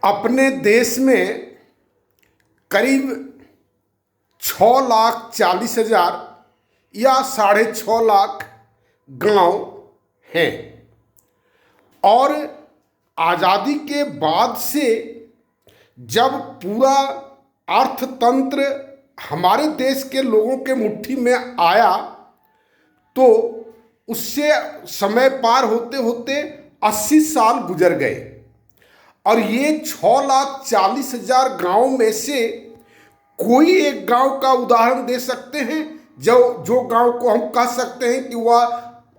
अपने देश में करीब 6,40,000 या 6.5 लाख गांव हैं और आज़ादी के बाद से जब पूरा अर्थतंत्र हमारे देश के लोगों के मुट्ठी में आया तो उससे समय पार होते होते 80 साल गुजर गए और ये 6,40,000 गाँव में से कोई एक गांव का उदाहरण दे सकते हैं जो गांव को हम कह सकते हैं कि वह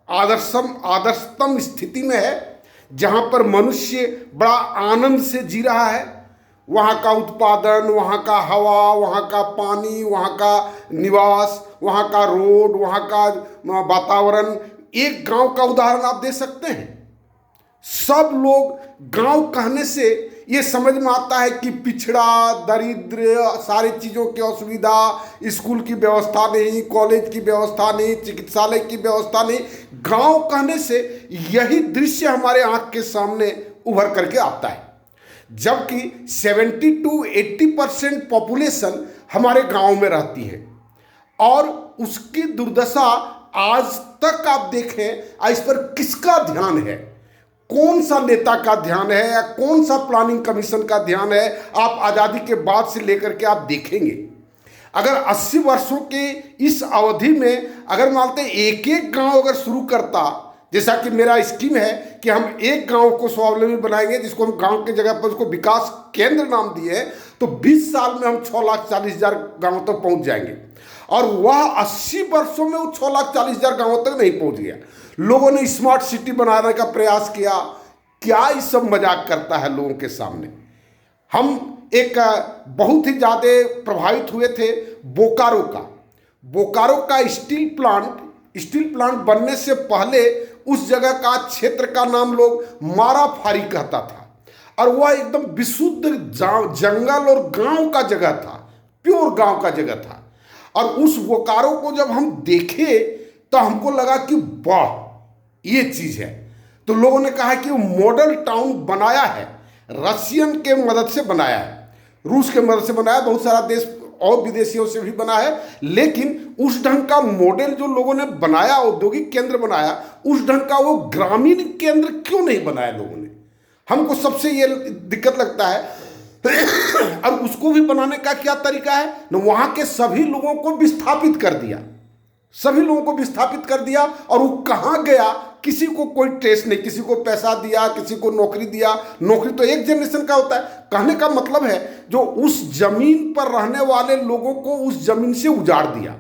आदर्शतम स्थिति में है, जहां पर मनुष्य बड़ा आनंद से जी रहा है। वहाँ का उत्पादन, वहाँ का हवा, वहाँ का पानी, वहाँ का निवास, वहाँ का रोड, वहाँ का वातावरण, एक गांव का उदाहरण आप दे सकते हैं। सब लोग गांव कहने से ये समझ में आता है कि पिछड़ा, दरिद्र, सारी चीज़ों की असुविधा, स्कूल की व्यवस्था नहीं, कॉलेज की व्यवस्था नहीं, चिकित्सालय की व्यवस्था नहीं। गांव कहने से यही दृश्य हमारे आंख के सामने उभर करके आता है, जबकि 70 to 80% पॉपुलेशन हमारे गांव में रहती है और उसकी दुर्दशा आज तक आप देखें, इस पर किसका ध्यान है, कौन सा नेता का ध्यान है या कौन सा प्लानिंग कमीशन का ध्यान है, आप आज़ादी के बाद से लेकर के आप देखेंगे। अगर 80 वर्षों के इस अवधि में अगर मानते एक एक गांव अगर शुरू करता, जैसा कि मेरा स्कीम है कि हम एक गांव को स्वावलंबी बनाएंगे, जिसको हम गांव की जगह पर उसको विकास केंद्र नाम दिए, तो 20 साल में हम 6,40,000 गांवों तक पहुंच जाएंगे। और वह 80 वर्षों में वो 6,40,000 गांवों तक नहीं पहुंच गया। लोगों ने स्मार्ट सिटी बनाने का प्रयास किया। क्या ये सब मजाक करता है लोगों के सामने। हम एक बहुत ही ज़्यादा प्रभावित हुए थे बोकारो का स्टील प्लांट बनने से पहले उस जगह का क्षेत्र का नाम लोग माराफारी कहता था और वह एकदम विशुद्ध जंगल और गांव का जगह था, प्योर गांव का जगह था। और उस बोकारो को जब हम देखे तो हमको लगा कि वाह ये चीज़ है। तो लोगों ने कहा कि वो मॉडल टाउन बनाया है, रशियन के मदद से बनाया है, रूस के मदद से बनाया, बहुत सारा देश और विदेशियों से भी बना है, लेकिन उस ढंग का मॉडल जो लोगों ने बनाया, औद्योगिक केंद्र बनाया, उस ढंग का वो ग्रामीण केंद्र क्यों नहीं बनाया लोगों ने। हमको सबसे ये दिक्कत लगता है। और उसको भी बनाने का क्या तरीका है न, वहाँ के सभी लोगों को विस्थापित कर दिया, और वो कहाँ गया किसी को कोई ट्रेस नहीं, किसी को पैसा दिया, किसी को नौकरी दिया। नौकरी तो एक जनरेशन का होता है। कहने का मतलब है जो उस जमीन पर रहने वाले लोगों को उस जमीन से उजाड़ दिया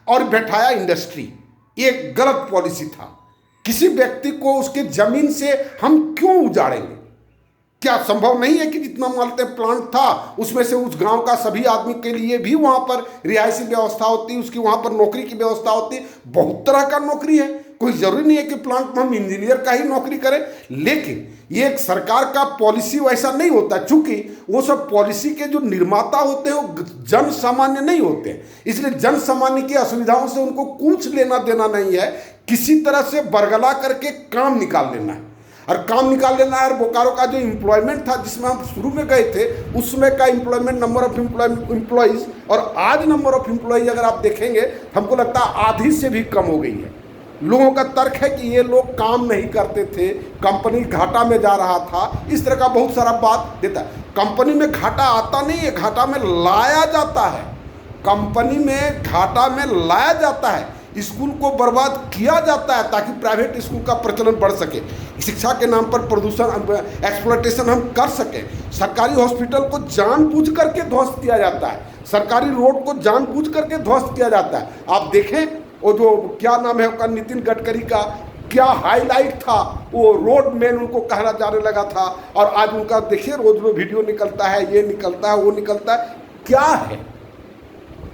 और बैठाया इंडस्ट्री। ये गलत पॉलिसी था। किसी व्यक्ति को उसके जमीन से हम क्यों उजाड़ेंगे। क्या संभव नहीं है कि जितना मानते प्लांट था उसमें से उस गांव का सभी आदमी के लिए भी वहां पर रिहायशी व्यवस्था होती, उसकी वहां पर नौकरी की व्यवस्था होती। बहुत तरह का नौकरी है, कोई जरूरी नहीं है कि प्लांट में हम इंजीनियर का ही नौकरी करें। लेकिन ये एक सरकार का पॉलिसी वैसा नहीं होता, चूंकि वो सब पॉलिसी के जो निर्माता होते हैं वो जन सामान्य नहीं होते हैं, इसलिए जन सामान्य की असुविधाओं से उनको कुछ लेना देना नहीं है। किसी तरह से बरगला करके काम निकाल लेना है और बोकारो का जो एम्प्लॉयमेंट था जिसमें हम शुरू में गए थे, उसमें का एम्प्लॉयमेंट, नंबर ऑफ एम्प्लॉयज़ और आज नंबर ऑफ एम्प्लॉयज़ अगर आप देखेंगे, हमको लगता है आधी से भी कम हो गई है। लोगों का तर्क है कि ये लोग काम नहीं करते थे, कंपनी घाटा में जा रहा था, इस तरह का बहुत सारा बात देता है। कंपनी में घाटा आता नहीं है, घाटा में लाया जाता है। कंपनी में घाटा में लाया जाता है, स्कूल को बर्बाद किया जाता है ताकि प्राइवेट स्कूल का प्रचलन बढ़ सके, शिक्षा के नाम पर प्रदूषण, एक्सप्लॉयटेशन हम कर सकें। सरकारी हॉस्पिटल को जानबूझ करके ध्वस्त किया जाता है, सरकारी रोड को जानबूझ करके ध्वस्त किया जाता है। आप देखें वो जो क्या नाम है उसका, नितिन गडकरी का क्या हाईलाइट था, वो रोड मैन उनको कहना जाने लगा था और आज उनका देखिए रोज वीडियो निकलता है, ये निकलता है, वो निकलता है। क्या है,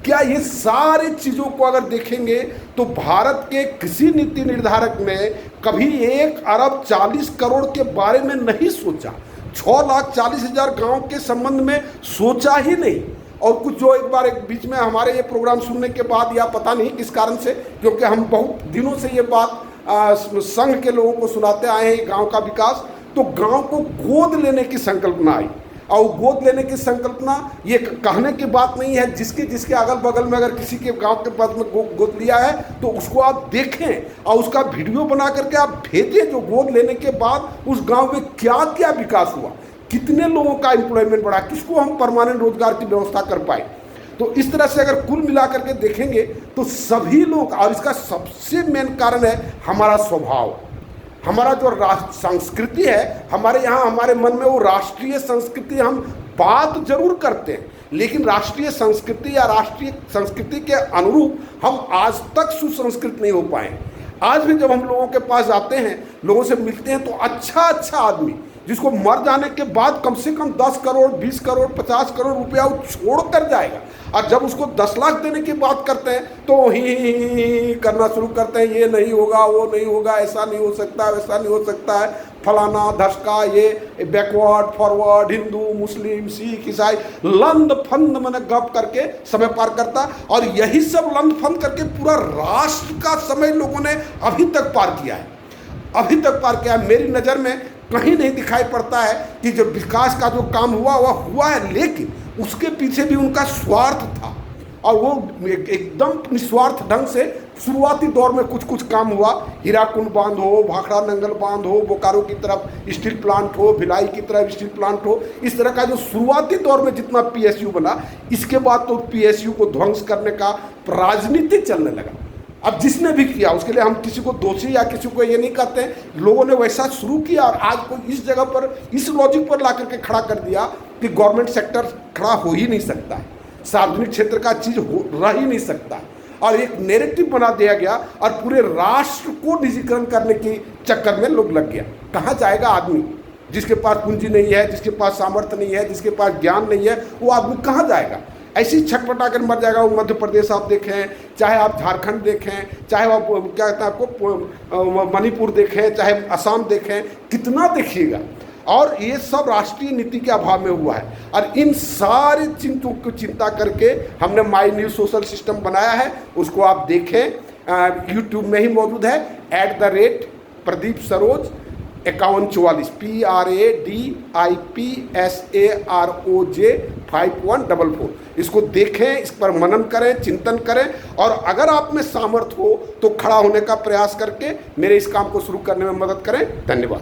क्या ये सारी चीज़ों को अगर देखेंगे तो भारत के किसी नीति निर्धारक ने कभी 1,40,40,000,000 के बारे में नहीं सोचा, 6,40,000 गांव के संबंध में सोचा ही नहीं। और कुछ जो एक बार बीच में हमारे ये प्रोग्राम सुनने के बाद या पता नहीं किस कारण से, क्योंकि हम बहुत दिनों से ये बात संघ के लोगों को सुनाते आए हैं गांव का विकास, तो गांव को गोद लेने की संकल्पना आई। और गोद लेने की संकल्पना ये कहने की बात नहीं है। जिसके जिसके अगल बगल में अगर किसी के गांव के पास में गोद लिया है तो उसको आप देखें और उसका वीडियो बना करके आप भेजें, जो गोद लेने के बाद उस गांव में क्या क्या विकास हुआ, कितने लोगों का एम्प्लॉयमेंट बढ़ा, किसको हम परमानेंट रोजगार की व्यवस्था कर पाए। तो इस तरह से अगर कुल मिला करके देखेंगे तो सभी लोग, और इसका सबसे मेन कारण है हमारा स्वभाव, हमारा जो संस्कृति है। हमारे यहाँ हमारे मन में वो राष्ट्रीय संस्कृति, हम बात जरूर करते हैं लेकिन राष्ट्रीय संस्कृति या राष्ट्रीय संस्कृति के अनुरूप हम आज तक सुसंस्कृत नहीं हो पाए। आज भी जब हम लोगों के पास जाते हैं, लोगों से मिलते हैं, तो अच्छा आदमी जिसको मर जाने के बाद कम से कम 10 करोड़ 20 करोड़ 50 करोड़ रुपया वो छोड़ कर जाएगा, और जब उसको 10 लाख देने की बात करते हैं तो ही करना शुरू करते हैं, ये नहीं होगा, वो नहीं होगा, ऐसा नहीं हो सकता, वैसा नहीं हो सकता है, फलाना धसका, ये बैकवर्ड फॉरवर्ड, हिंदू मुस्लिम सिख ईसाई, लंद फंद मैंने गप करके समय पार करता। और यही सब लंद फंद करके पूरा राष्ट्र का समय लोगों ने अभी तक पार किया है, अभी तक पार किया है। मेरी नज़र में कहीं नहीं दिखाई पड़ता है कि जो विकास का जो काम हुआ वह हुआ है, लेकिन उसके पीछे भी उनका स्वार्थ था, और वो एकदम निस्वार्थ ढंग से शुरुआती दौर में कुछ काम हुआ। हीराकुंड बांध हो, भाखड़ा नंगल बांध हो, बोकारो की तरफ स्टील प्लांट हो, भिलाई की तरफ स्टील प्लांट हो, इस तरह का जो शुरुआती दौर में जितना पीएसयू बना, इसके बाद तो पीएसयू को ध्वंस करने का राजनीति चलने लगा। अब जिसने भी किया उसके लिए हम किसी को दोषी या किसी को ये नहीं कहते, लोगों ने वैसा शुरू किया और आज को इस जगह पर, इस लॉजिक पर ला करके खड़ा कर दिया कि गवर्नमेंट सेक्टर खड़ा हो ही नहीं सकता है, सार्वजनिक क्षेत्र का चीज रह ही नहीं सकता, और एक नैरेटिव बना दिया गया और पूरे राष्ट्र को निजीकरण करने के चक्कर में लोग लग गया। कहाँ जाएगा आदमी? जिसके पास पूंजी नहीं है, जिसके पास सामर्थ्य नहीं है, जिसके पास ज्ञान नहीं है, वो आदमी कहाँ जाएगा? ऐसी छटपटा कर मर जाएगा। वो मध्य प्रदेश आप देखें, चाहे आप झारखंड देखें, चाहे आप क्या कहते हैं आपको मणिपुर देखें, चाहे असम देखें, कितना देखिएगा। और ये सब राष्ट्रीय नीति के अभाव में हुआ है। और इन सारी चिंतों को चिंता करके हमने माई न्यूज सोशल सिस्टम बनाया है, उसको आप देखें, यूट्यूब में ही मौजूद है, @प्रदीप सरोज 5144 PRADIPSAROJ5144। इसको देखें, इस पर मनन करें, चिंतन करें, और अगर आप में सामर्थ्य हो तो खड़ा होने का प्रयास करके मेरे इस काम को शुरू करने में मदद करें। धन्यवाद।